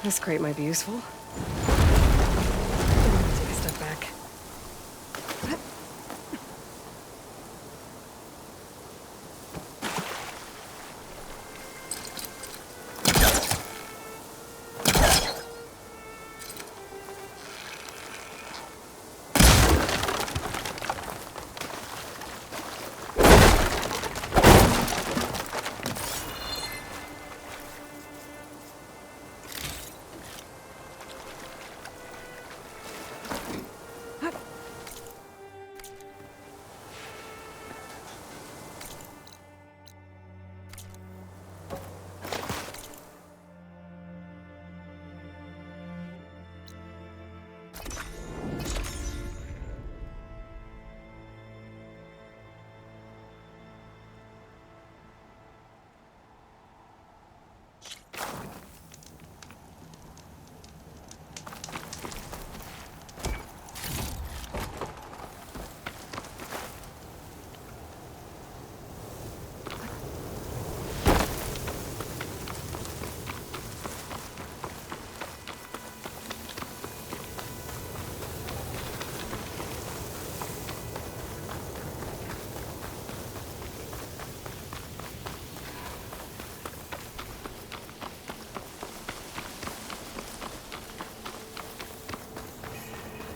This crate might be useful. Take a step back.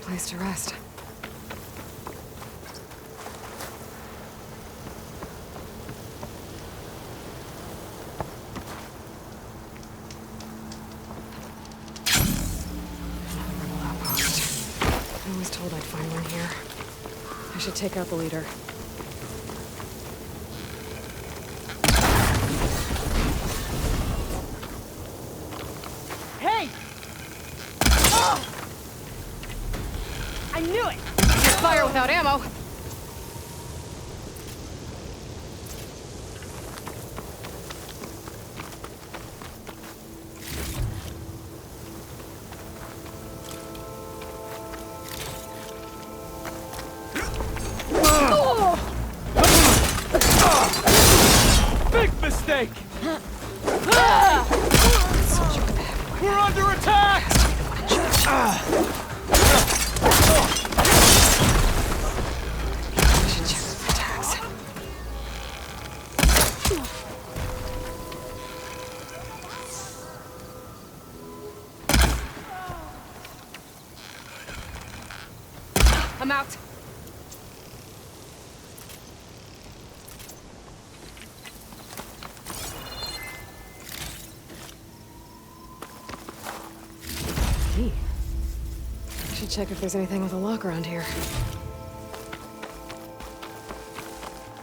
Place to rest. Another rebel outpost. I was told I'd find one here. I should take out the leader. Hey! Oh! I knew it! Can't fire without ammo! Big mistake! We're under attack! I should check the tags. I'm out. Key. I should check if there's anything with a lock around here.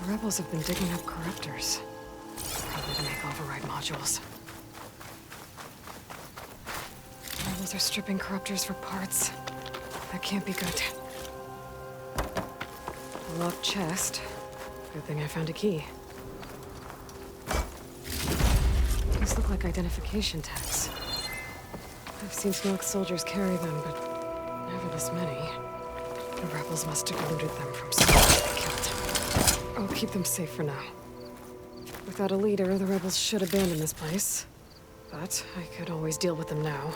The rebels have been digging up corruptors. Probably to make override modules. The rebels are stripping corruptors for parts. That can't be good. A locked chest. Good thing I found a key. These look like identification tags. I've seen Snoke soldiers carry them, but never this many. The rebels must have looted them from someone they killed. I'll keep them safe for now. Without a leader, the rebels should abandon this place. But I could always deal with them now.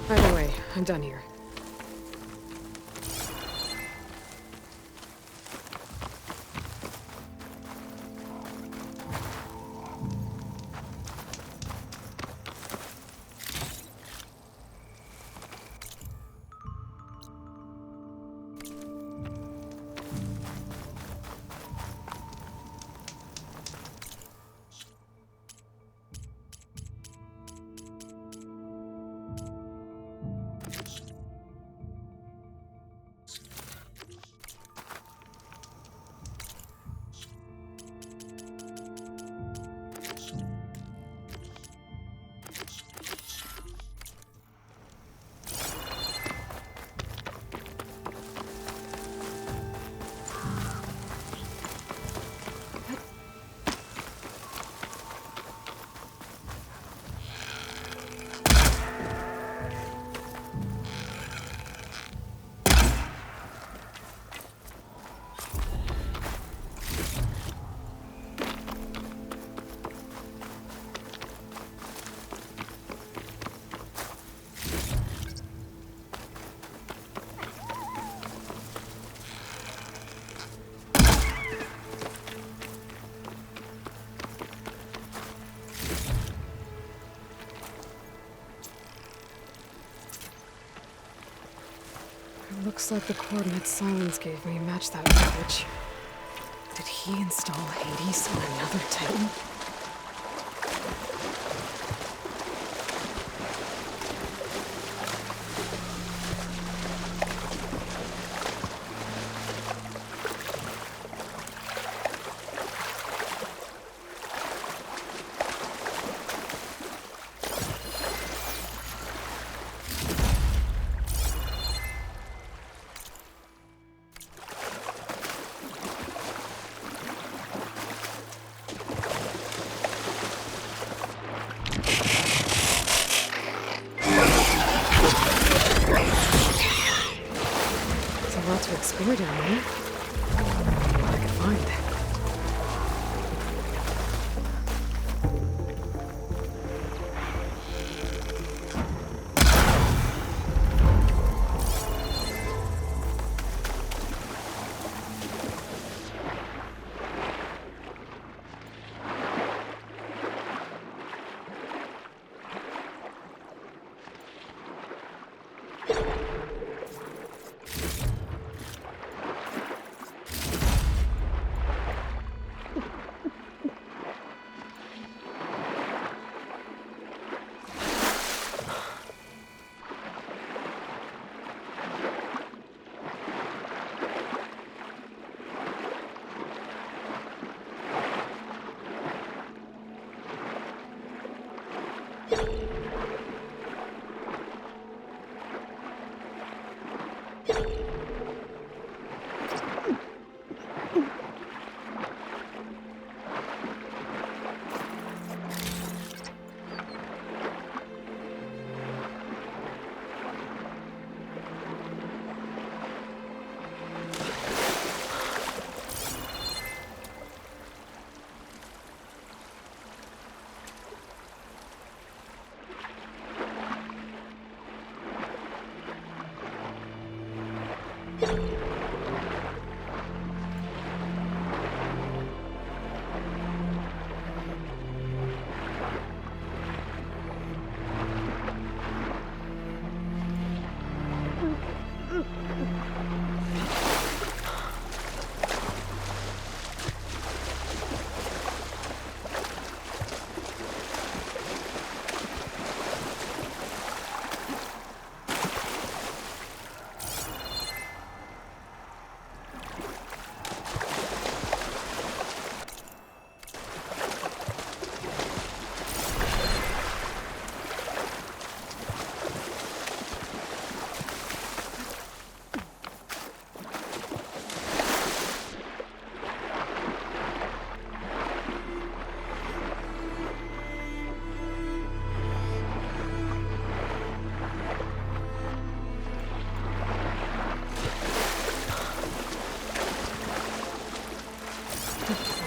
Either way, I'm done here. Looks like the coordinates Silence gave me match that wreckage. Did he install Hades on another Titan? To explore down there. What I could find.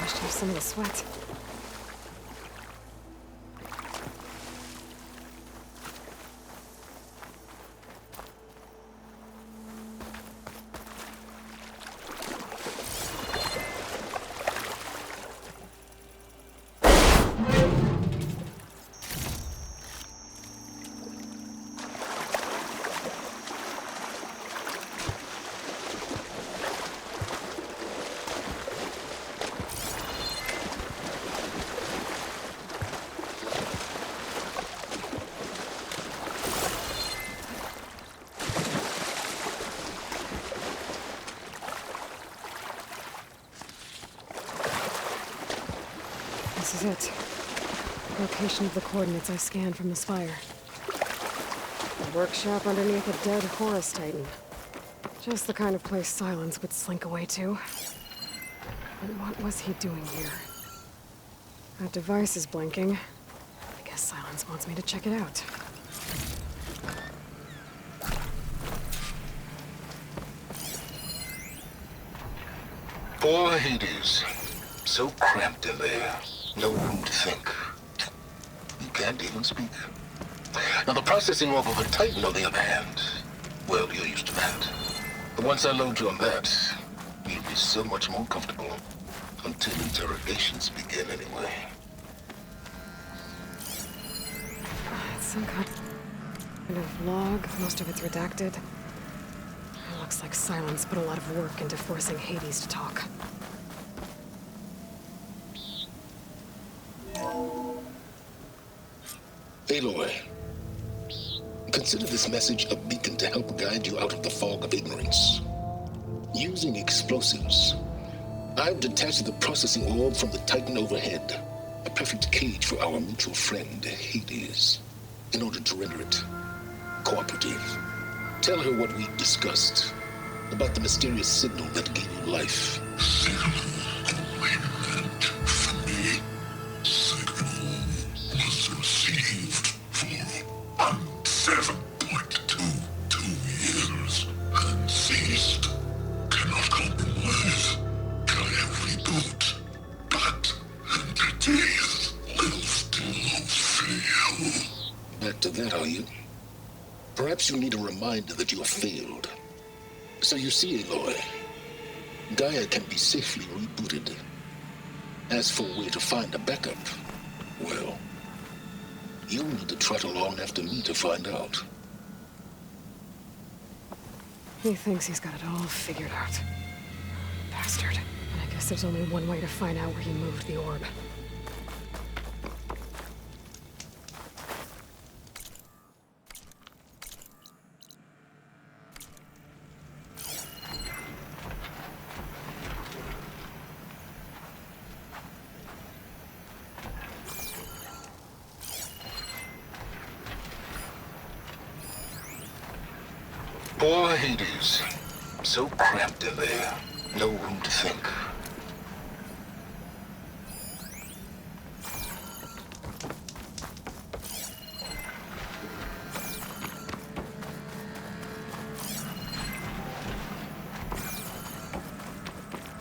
Washed off some of the sweat. This is it. Location of the coordinates I scanned from the spire. A workshop underneath a dead Horus Titan. Just the kind of place Silence would slink away to. But what was he doing here? That device is blinking. I guess Silence wants me to check it out. Poor Hades. So cramped in there. No room to think. You can't even speak. Now the processing orb of a Titan, on the other hand, well, you're used to that. But once I load you on that, you'll be so much more comfortable. Until interrogations begin, anyway. It's some kind of log. Most of it's redacted. Looks like Silence put a lot of work into forcing Hades to talk. Aloy, consider this message a beacon to help guide you out of the fog of ignorance. Using explosives, I've detached the processing orb from the Titan overhead, a perfect cage for our mutual friend, Hades, in order to render it cooperative. Tell her what we discussed about the mysterious signal that gave you life. Signal only meant for me. Signal was received for 7.22 years and ceased. Cannot compromise. Gaia reboot. But entities will still fail. Back to that, are you? Perhaps you need a reminder that you have failed. So you see, Aloy, Gaia can be safely rebooted. As for where to find a backup, well, you'll need to trot along after me to find out. He thinks he's got it all figured out. Bastard. And I guess there's only one way to find out where he moved the orb. Poor Hades. So cramped in there. No room to think.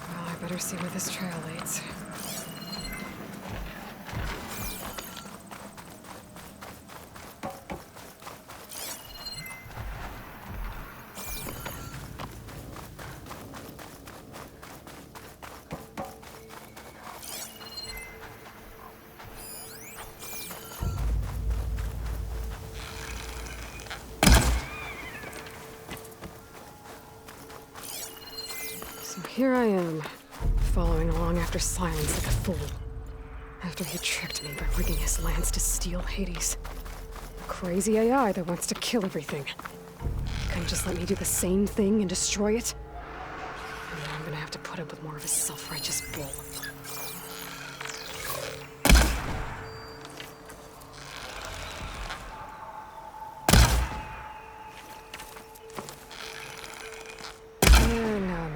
Well, I better see where this trail leads. So here I am, following along after Silence like a fool. After he tricked me by rigging his lance to steal Hades. A crazy AI that wants to kill everything. Couldn't just let me do the same thing and destroy it? And now I'm gonna have to put up with more of his self-righteous bull. No.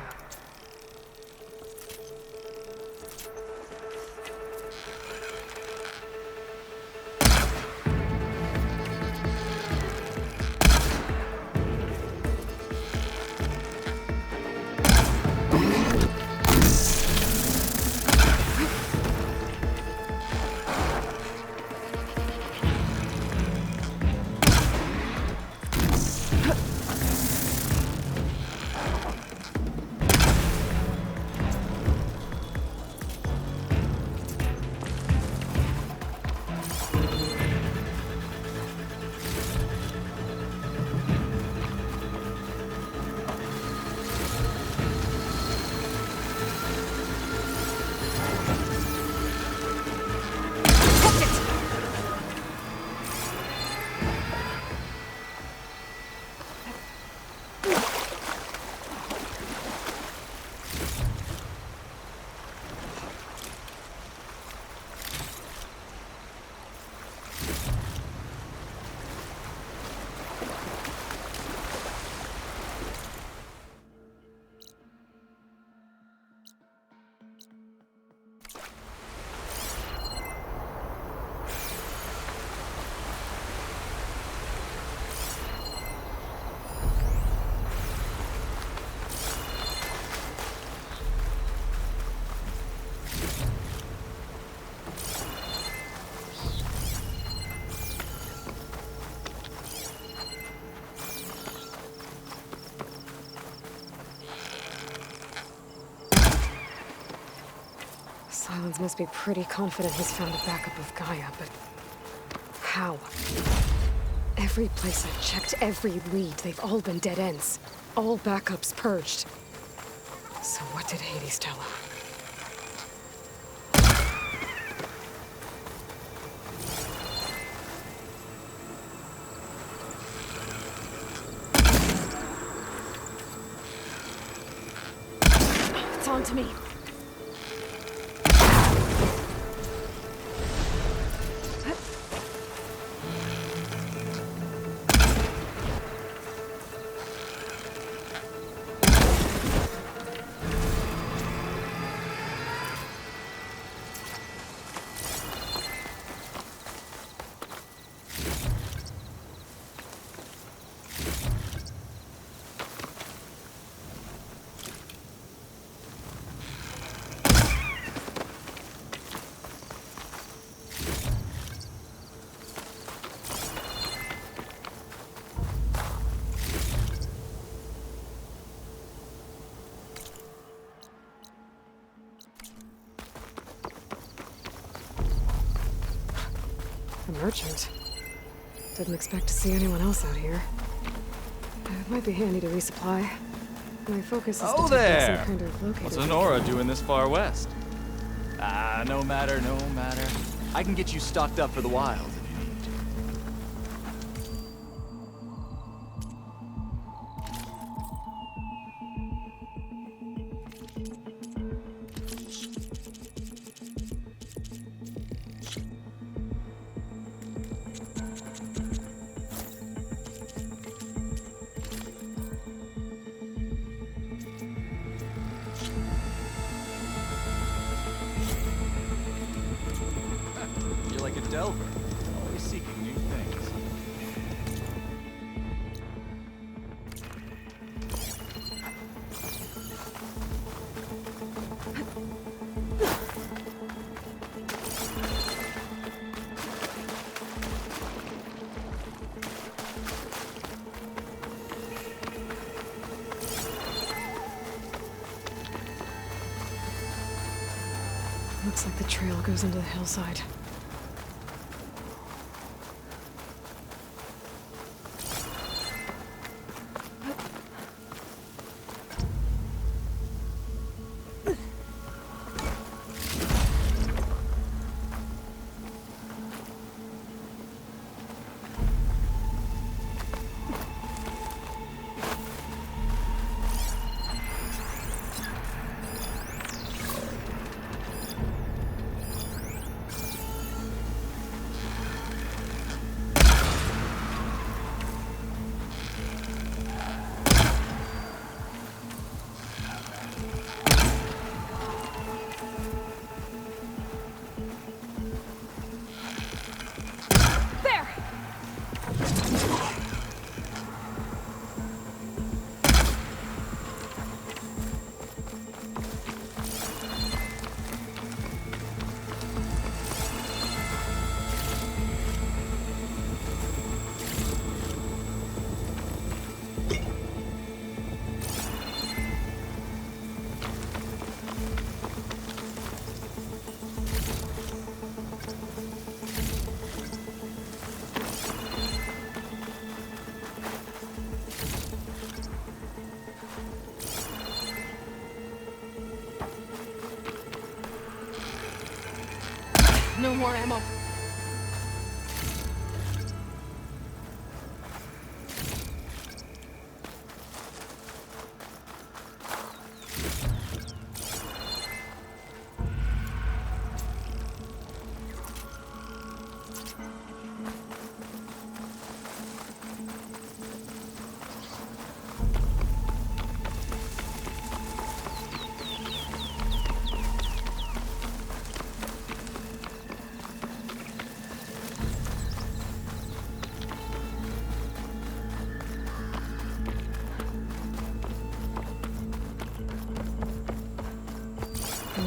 Silence must be pretty confident he's found a backup of Gaia, but how? Every place I've checked, every lead, they've all been dead ends. all backups purged. So what did Hades tell him? It's on to me. A merchant. Didn't expect to see anyone else out here. It might be handy to resupply. My focus is to Oh take out some there! kind of locator. What's Honora doing this far west? Ah, no matter, no matter. I can get you stocked up for the wild. You're like a delver, always seeking new things. Looks like the trail goes into the hillside. There! No more ammo.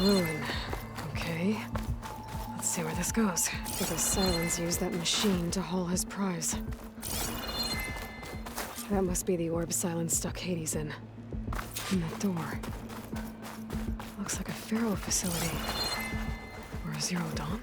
Ruin. Okay. Let's see where this goes. Because Silence used that machine to haul his prize. That must be the orb Silence stuck Hades in. And that door. Looks like a Pharaoh facility. Or a Zero Dawn?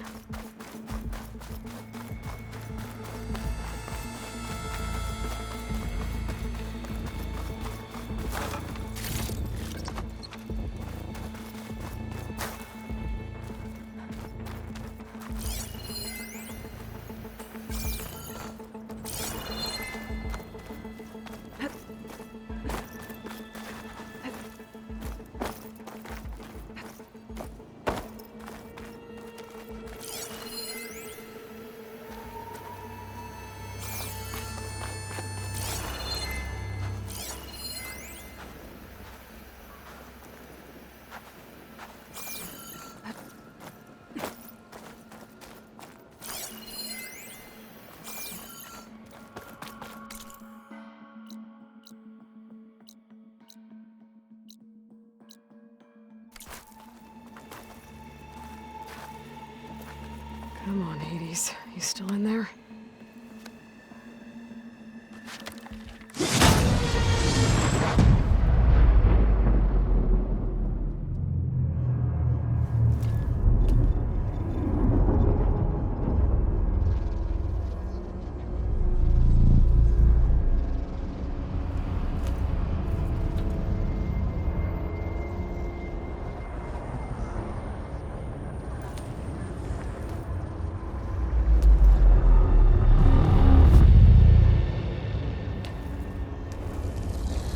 Come on, Hades. You still in there?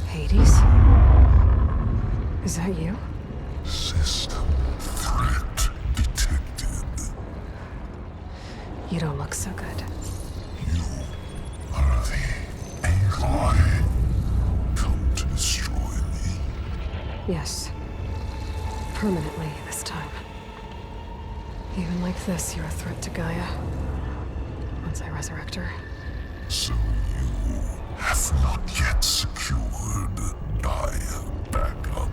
Hades? Is that you? System threat detected. You don't look so good. You are the Aloy. Come to destroy me. Yes. Permanently this time. Even like this, you're a threat to Gaia. Once I resurrect her. So you have not yet secured Gaia back up.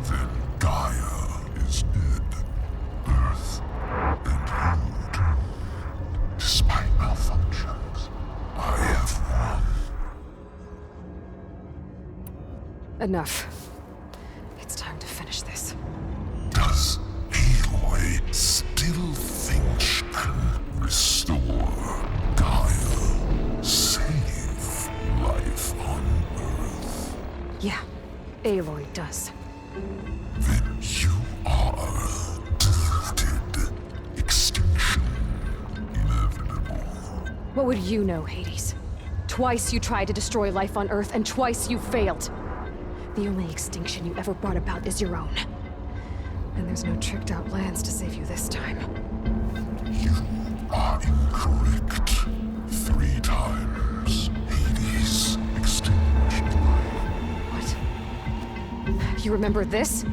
Then Gaia is dead. Earth and you too. Despite malfunctions, I have won. Enough. It's time to finish this. Does Aloy still think she can restore Gaia? Save life on Earth? Yeah, Aloy does. Then you are deleted. Extinction inevitable. What would you know, Hades? Twice you tried to destroy life on Earth, and twice you failed. The only extinction you ever brought about is your own. And there's no tricked-out lands to save you this time. You are incorrect. 3 times. Hades. Extinction. What? You remember this?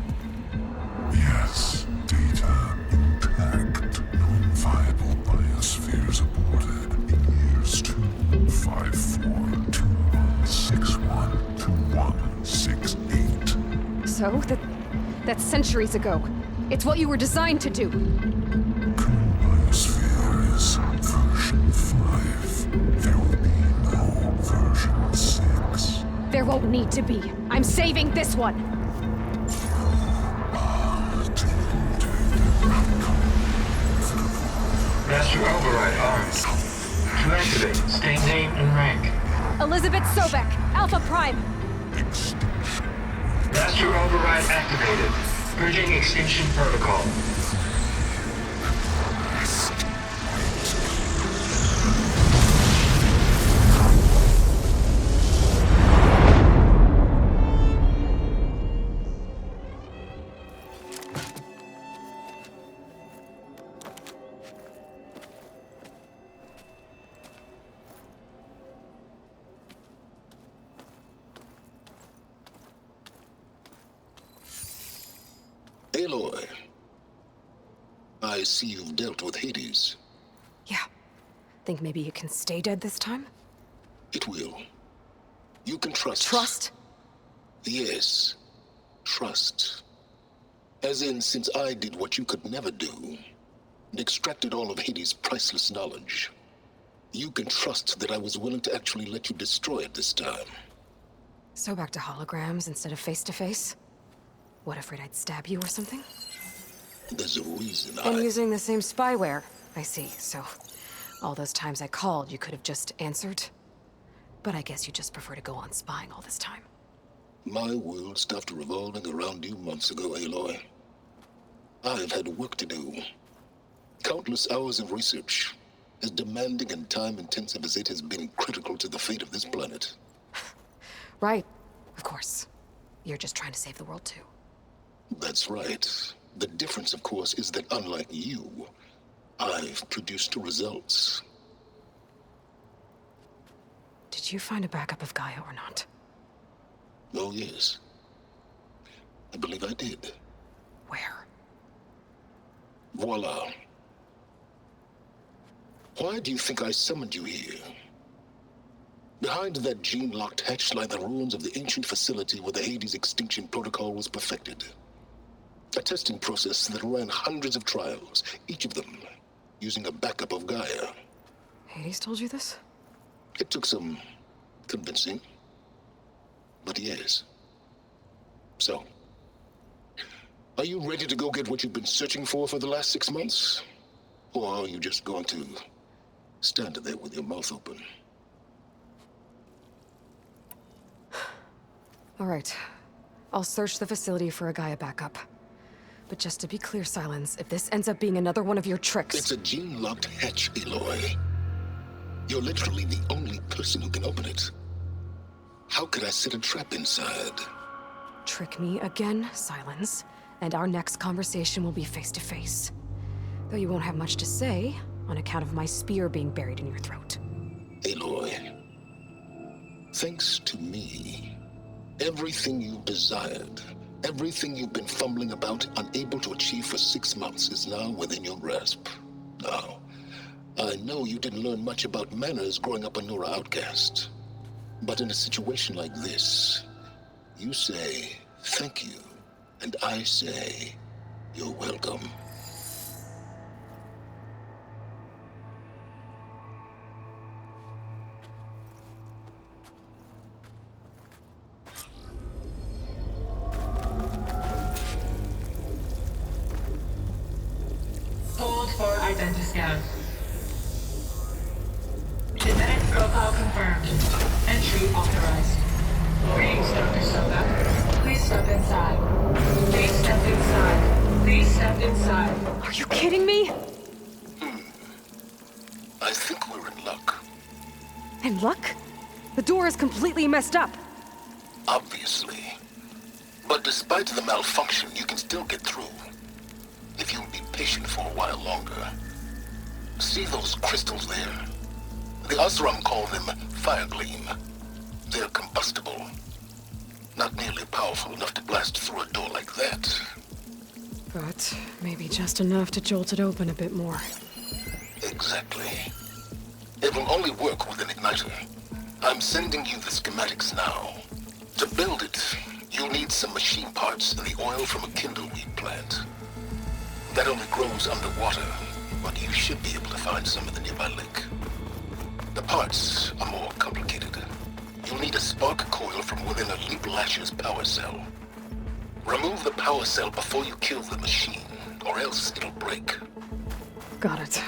Yes. Data intact. Non-viable biospheres aborted in years 254, 2161, 2168. So? That's centuries ago. It's what you were designed to do. Current biosphere is version 5. There will be no version 6. There won't need to be. I'm saving this one. Master Override armed. To activate, state name and rank. Elizabeth Sobek, Alpha Prime. Master Override activated. Bridging extinction protocol. Aloy, I see you've dealt with Hades. Yeah. Think maybe you can stay dead this time? It will. You can trust. Trust? Yes. Trust. As in, since I did what you could never do, and extracted all of Hades' priceless knowledge, you can trust that I was willing to actually let you destroy it this time. So back to holograms instead of face-to-face? What, afraid I'd stab you or something? There's a reason And using the same spyware. I see, so all those times I called, you could have just answered? But I guess you just prefer to go on spying all this time. My world stopped revolving around you months ago, Aloy. I've had work to do. Countless hours of research, as demanding and time-intensive as it has been critical to the fate of this planet. Right, of course. You're just trying to save the world too. That's right. The difference, of course, is that unlike you, I've produced results. Did you find a backup of Gaia or not? Oh, yes. I believe I did. Where? Voila. Why do you think I summoned you here? Behind that gene-locked hatch lie the ruins of the ancient facility where the Hades extinction protocol was perfected. A testing process that ran hundreds of trials, each of them using a backup of Gaia. Hades told you this? It took some convincing, but yes. So, are you ready to go get what you've been searching for the last 6 months? Or are you just going to stand there with your mouth open? All right. I'll search the facility for a Gaia backup. But just to be clear, Silence, if this ends up being another one of your tricks... It's a gene-locked hatch, Aloy. You're literally the only person who can open it. How could I set a trap inside? Trick me again, Silence, and our next conversation will be face-to-face. Though you won't have much to say, on account of my spear being buried in your throat. Aloy, thanks to me, everything you desired, everything you've been fumbling about, unable to achieve for 6 months, is now within your grasp. Now, I know you didn't learn much about manners growing up a Nora outcast. But in a situation like this, you say, thank you, and I say, you're welcome. Hold for identiscan. Genetic profile confirmed. Entry authorized. Greetings, Dr. Soka. Please step inside. Please step inside. Please step inside. Are you kidding me? I think we're in luck. In luck? The door is completely messed up. Obviously. But despite the malfunction, you can still get through. If you'll be patient for a while longer. See those crystals there? The Osram call them fire gleam. They're combustible. Not nearly powerful enough to blast through a door like that. But maybe just enough to jolt it open a bit more. Exactly. It will only work with an igniter. I'm sending you the schematics now. To build it, you'll need some machine parts and the oil from a kindleweed plant. That only grows underwater, but you should be able to find some in the nearby lake. The parts are more complicated. You'll need a spark coil from within a Leap Lasher's power cell. Remove the power cell before you kill the machine, or else it'll break. Got it.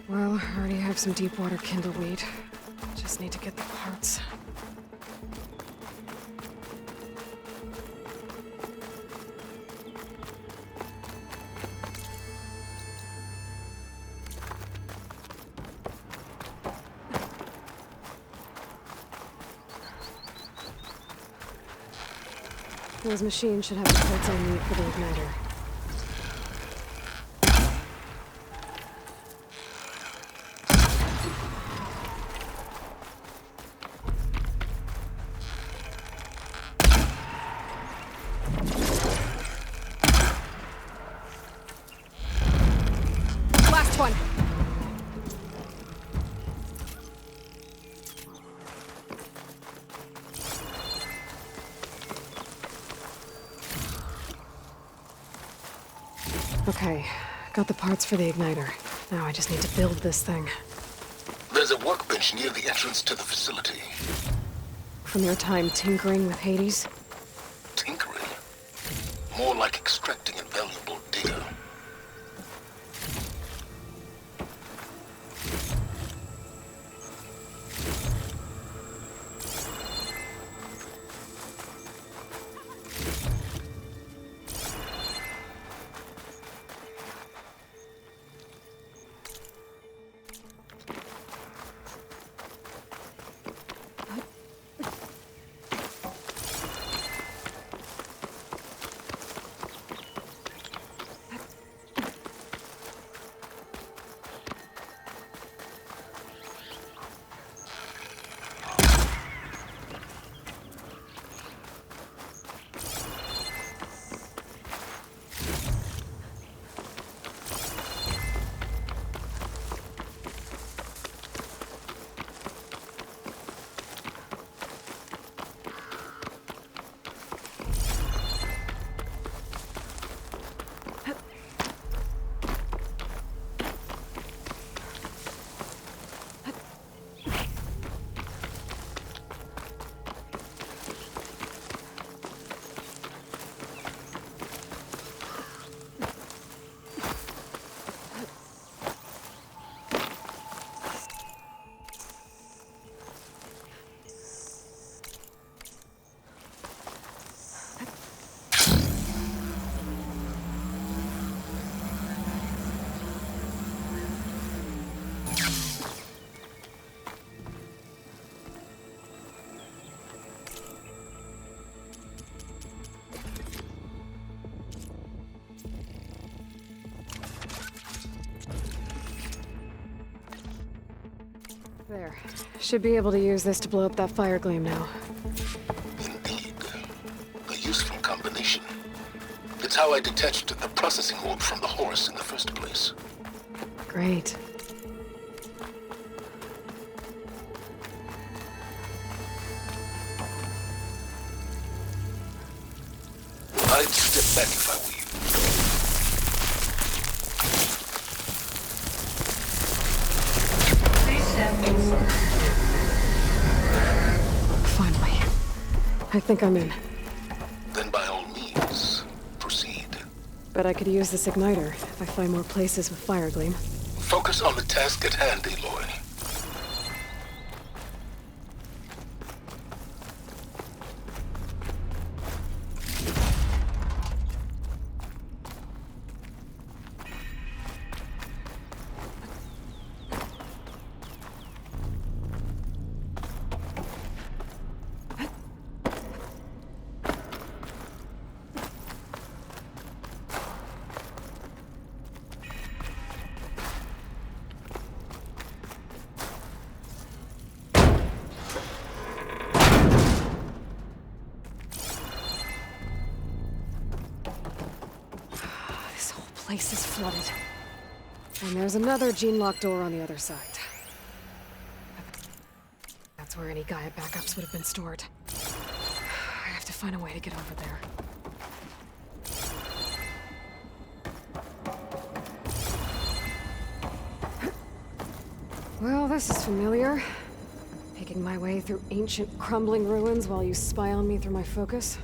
Well, I already have some deep water kindleweed. Just need to get the parts. Those machines should have the parts I need for the igniter. Last one! Okay, got the parts for the igniter. Now I just need to build this thing. There's a workbench near the entrance to the facility. From your time tinkering with Hades? Tinkering? More like extracting invaluable data. There. Should be able to use this to blow up that fire gleam now. Indeed. A useful combination. It's how I detached the processing orb from the Horus in the first place. Great. I'd step back if I were you. Please step inside. Finally. I think I'm in. Then by all means, proceed. But I could use this igniter if I find more places with fire gleam. Focus on the task at hand, Aloy. This whole place is flooded. And there's another gene-locked door on the other side. That's where any Gaia backups would have been stored. I have to find a way to get over there. Well, this is familiar. Making my way through ancient, crumbling ruins while you spy on me through my focus.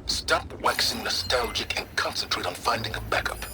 Stop waxing nostalgic and concentrate on finding a backup.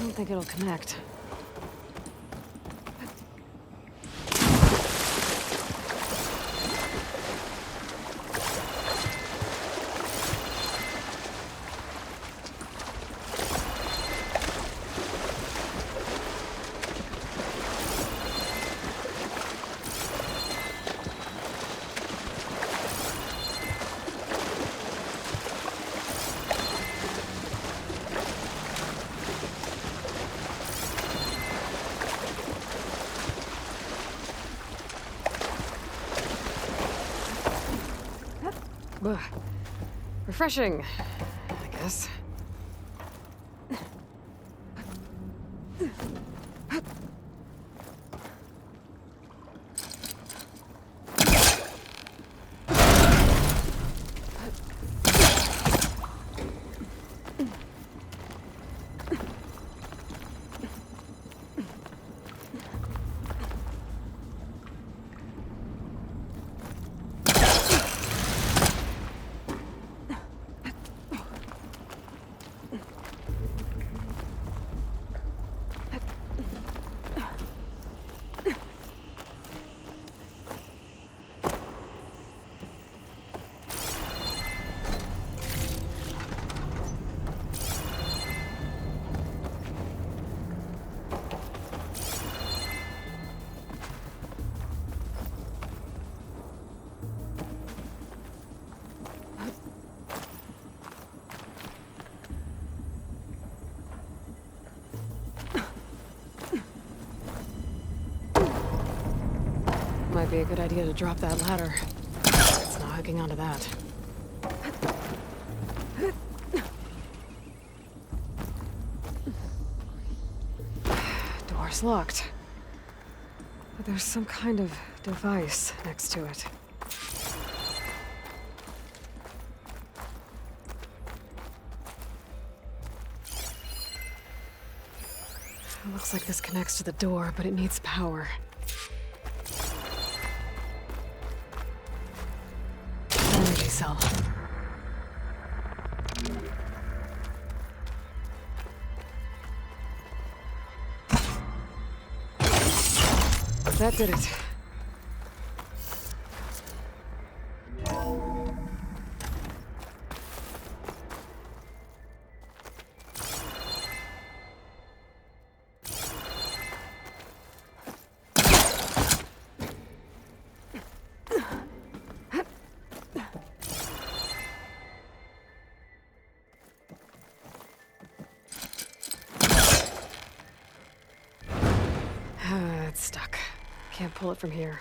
don't think it'll connect. Ugh. Refreshing, I guess. Might be a good idea to drop that ladder. It's not hooking onto that. Door's locked. But there's some kind of device next to it. It looks like this connects to the door, but it needs power. Energy cell. That did it. It's stuck. Can't pull it from here.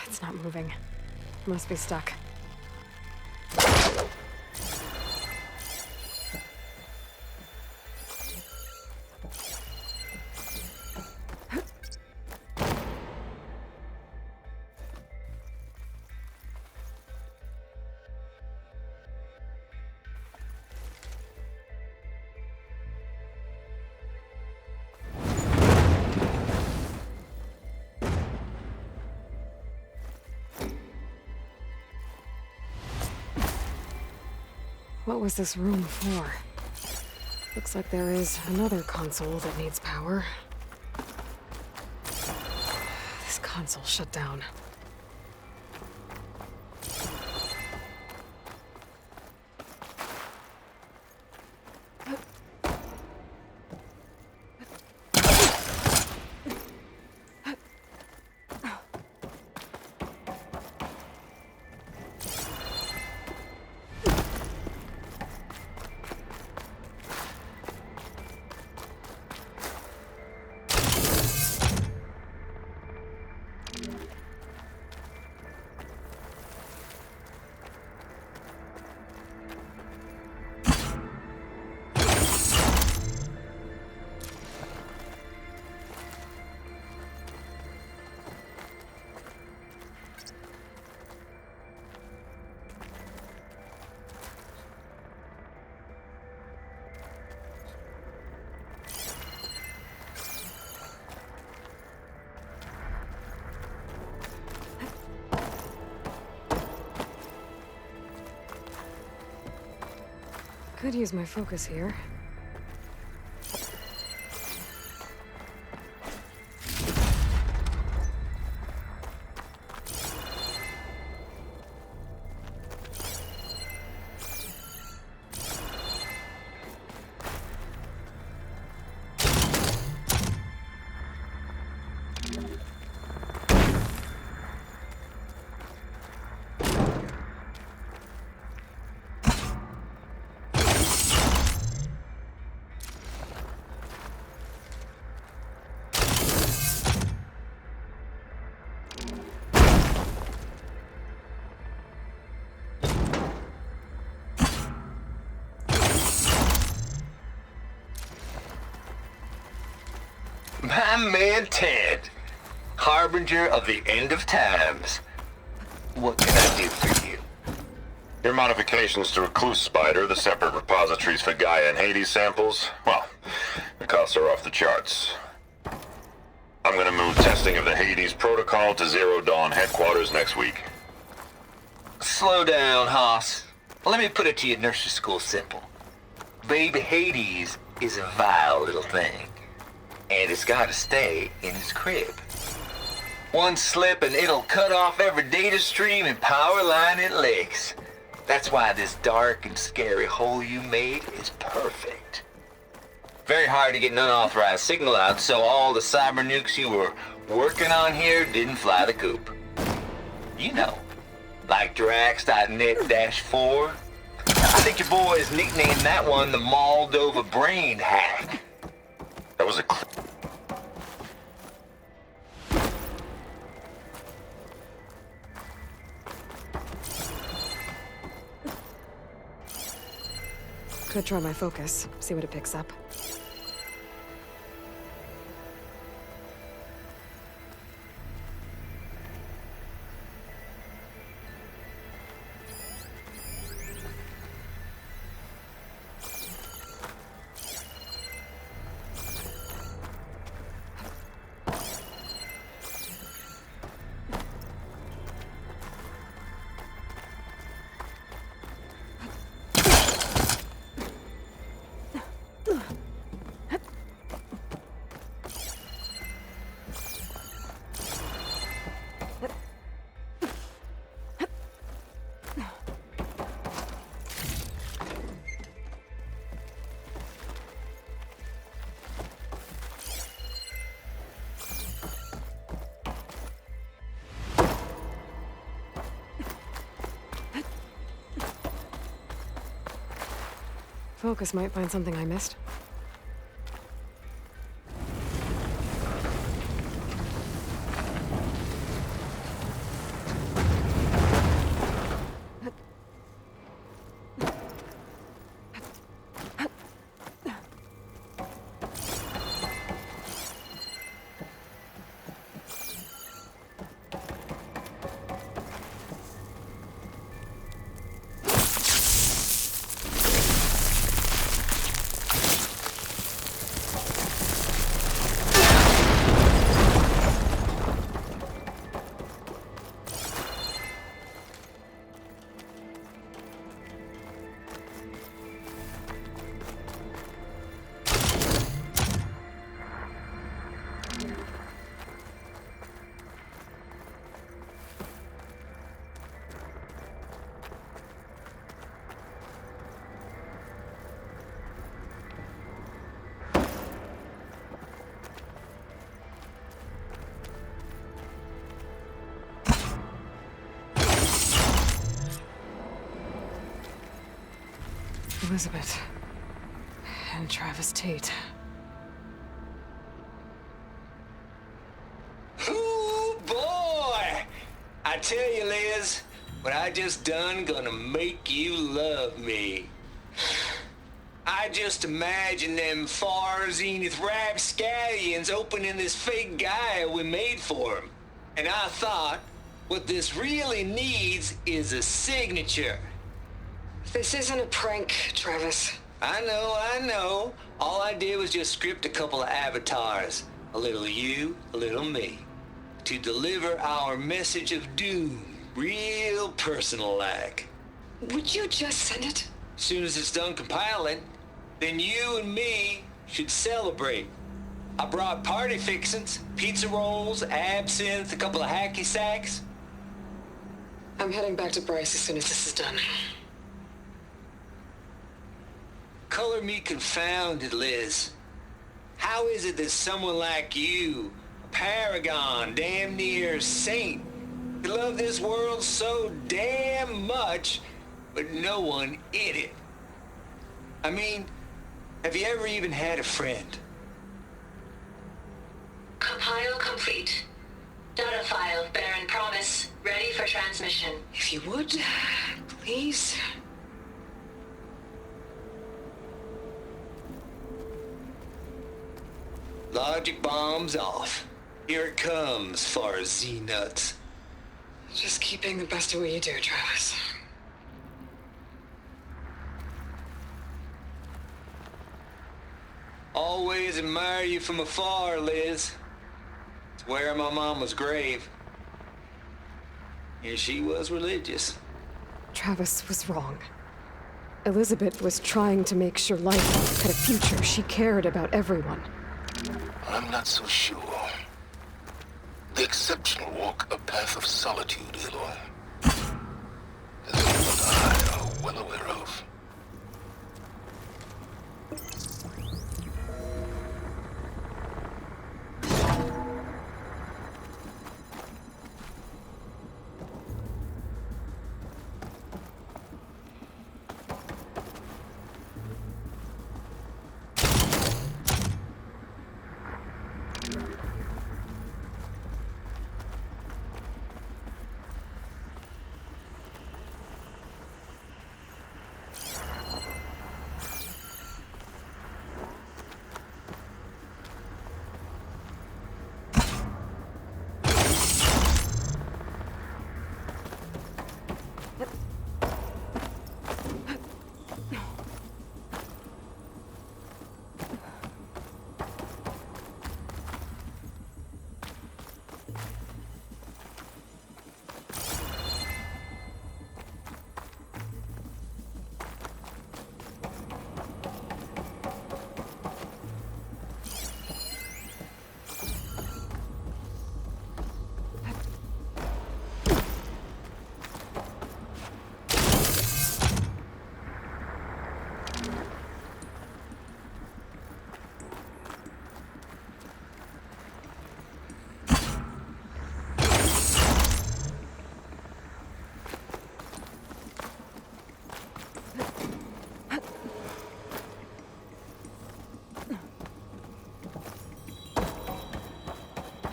It's not moving. Must be stuck. What was this room for? Looks like there is another console that needs power. This console shut down. Could use my focus here. My man Ted, harbinger of the end of times. What can I do for you? Your modifications to Recluse Spider, the separate repositories for Gaia and Hades samples, well, the costs are off the charts. I'm gonna move testing of the Hades protocol to Zero Dawn headquarters next week. Slow down, Hoss. Let me put it to you nursery school simple. Baby Hades is a vile little thing. And it's gotta stay in his crib. One slip and it'll cut off every data stream and power line it licks. That's why this dark and scary hole you made is perfect. Very hard to get an unauthorized signal out, so all the cyber nukes you were working on here didn't fly the coop. You know, like Drax.net-4. I think your boys nicknamed that one the Moldova Brain Hack. That was a Could try my focus, see what it picks up. Focus might find something I missed. Elizabeth. And Travis Tate. Ooh, boy! I tell you, Liz, what I just done gonna make you love me. I just imagine them far zenith rapscallions opening this fake Gaia we made for them. And I thought, what this really needs is a signature. This isn't a prank, Travis. I know. All I did was just script a couple of avatars. A little you, a little me. To deliver our message of doom. Real personal-like. Would you just send it? Soon as it's done compiling, then you and me should celebrate. I brought party fixings, pizza rolls, absinthe, a couple of hacky sacks. I'm heading back to Bryce as soon as this is done. Color me confounded, Liz. How is it that someone like you, a paragon, damn near saint, could love this world so damn much, but no one in it? I mean, have you ever even had a friend? Compile complete. Data file, Baron Promise, ready for transmission. If you would, please. Logic bombs off. Here it comes, far as Z-nuts. Just keep being the best at what you do, Travis. Always admire you from afar, Liz. It's where my mama's grave. And she was religious. Travis was wrong. Elizabeth was trying to make sure life had a future. She cared about everyone. I'm not so sure. The exceptional walk a path of solitude, Aloy. As you and I are well aware of.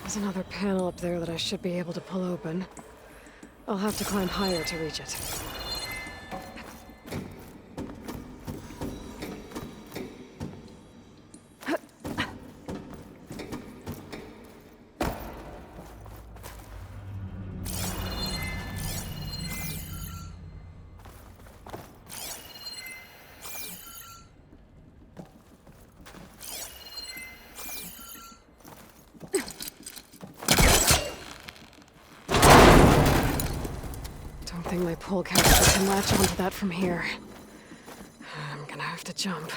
There's another panel up there that I should be able to pull open. I'll have to climb higher to reach it. Don't think my pole catcher can latch onto that from here. I'm gonna have to jump.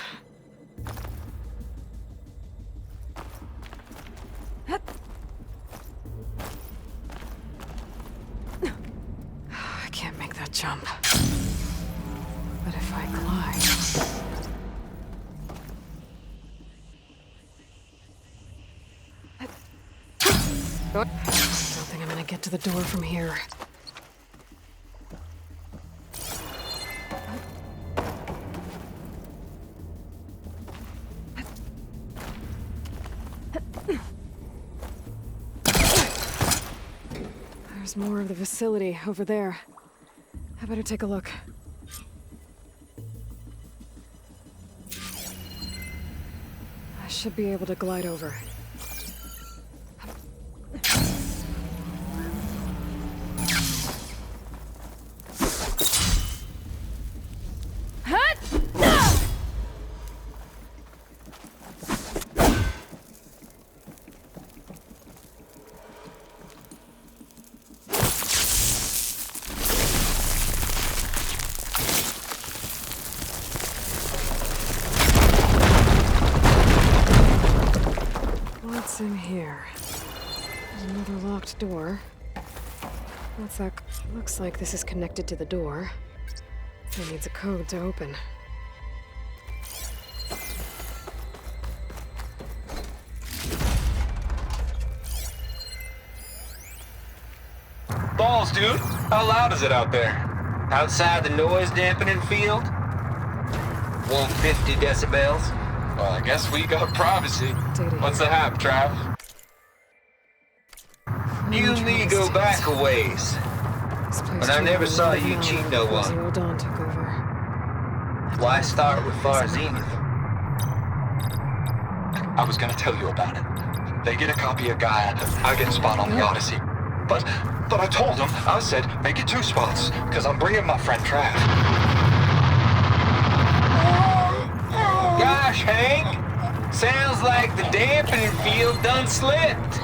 I can't make that jump. But if I glide... I don't think I'm gonna get to the door from here. There's more of the facility over there. I better take a look. I should be able to glide over. What's in here? There's another locked door. What's that? Looks like this is connected to the door. It needs a code to open. Balls, dude. How loud is it out there? Outside the noise dampening field? 150 decibels? Well, I guess we got privacy. Data What's the here. hap, Trav? You and me go back a ways. This place But I took never over saw the you valley cheat no before one. Zero Dawn took over. Why start with Far Zenith? I was gonna tell you about it. They get a copy of Gaia, I get a spot on the Odyssey. But I told them, I said, make it 2 spots, because I'm bringing my friend Trav. Gosh, Hank! Sounds like the dampening field done slipped.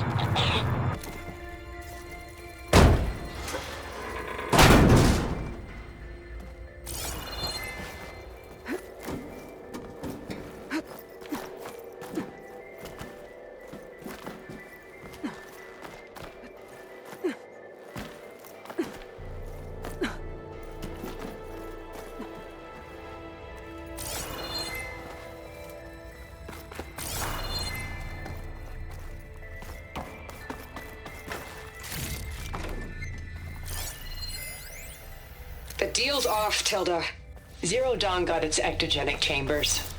The deal's off, Tilda. Zero Dawn got its ectogenic chambers.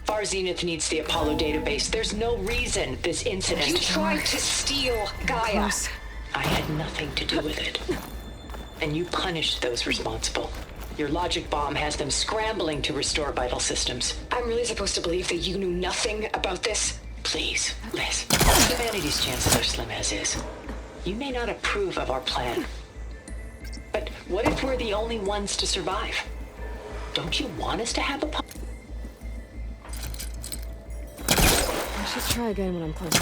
Far Zenith needs the Apollo database. There's no reason this incident... You tried to steal Gaia. Close. I had nothing to do with it. And you punished those responsible. Your logic bomb has them scrambling to restore vital systems. I'm really supposed to believe that you knew nothing about this? Please, Liz. Humanity's chances are slim as is. You may not approve of our plan. But what if we're the only ones to survive? Don't you want us to have a... I should try again when I'm closer.